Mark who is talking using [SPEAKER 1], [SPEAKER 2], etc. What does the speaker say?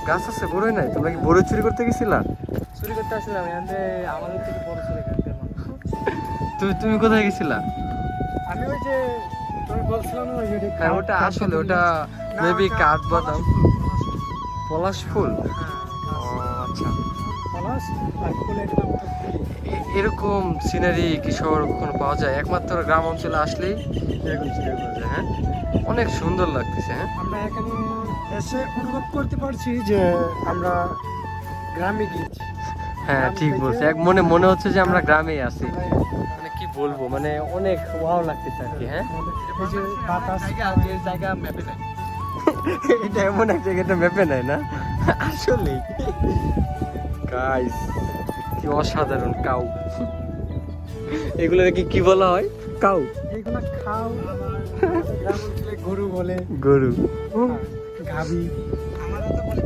[SPEAKER 1] গাছ আছে বড়ই নাই? তোমরা কি বড়ই চুরি করতে গেছিলা?
[SPEAKER 2] চুরি করতে আসলাম এখানে আমাদের থেকে বড় চুরি করতে
[SPEAKER 1] তুমি কোথায় গেছিলা?
[SPEAKER 2] আমি ওই যে তুমি বলছিলাম না ওই যে
[SPEAKER 1] হ্যাঁ ওটা আসলে ওটা মেবি কাঠবাদাম, পলাশ ফুল। ও আচ্ছা,
[SPEAKER 2] পলাশ আর ফুলের নাম তো
[SPEAKER 1] এরকম সিনারি কি শহরে কখনো পাওয়া যায়? একমাত্র গ্রাম অঞ্চলে আসলেই এরকম সিনারি পাওয়া যায়। হ্যাঁ, অনেক সুন্দর লাগতেছে। হ্যাঁ,
[SPEAKER 2] আমরা এখানে এসে অনুভব করতে পারছি যে আমরা গ্রামে গিয়েছি।
[SPEAKER 1] হ্যাঁ ঠিক বলছে। এক মনে মনে হচ্ছে যে আমরা গ্রামেই আছি। মানে কি বলবো, মানে অনেক ওয়াও লাগতেছে আর কি। হ্যাঁ,
[SPEAKER 2] এই যে বাতাস
[SPEAKER 1] জায়গা ম্যাপে নাই। এটা এমন এক জায়গাটা ম্যাপে নাই না আসলেই। গাইস কি অসাধারণ কাউ। এগুলো নাকি কি বলা হয়? কাউ।
[SPEAKER 2] এগুলো খাও গ্রাম অঞ্চলে গরু বলে,
[SPEAKER 1] গরু।
[SPEAKER 2] গাভী। আমরা তো বলি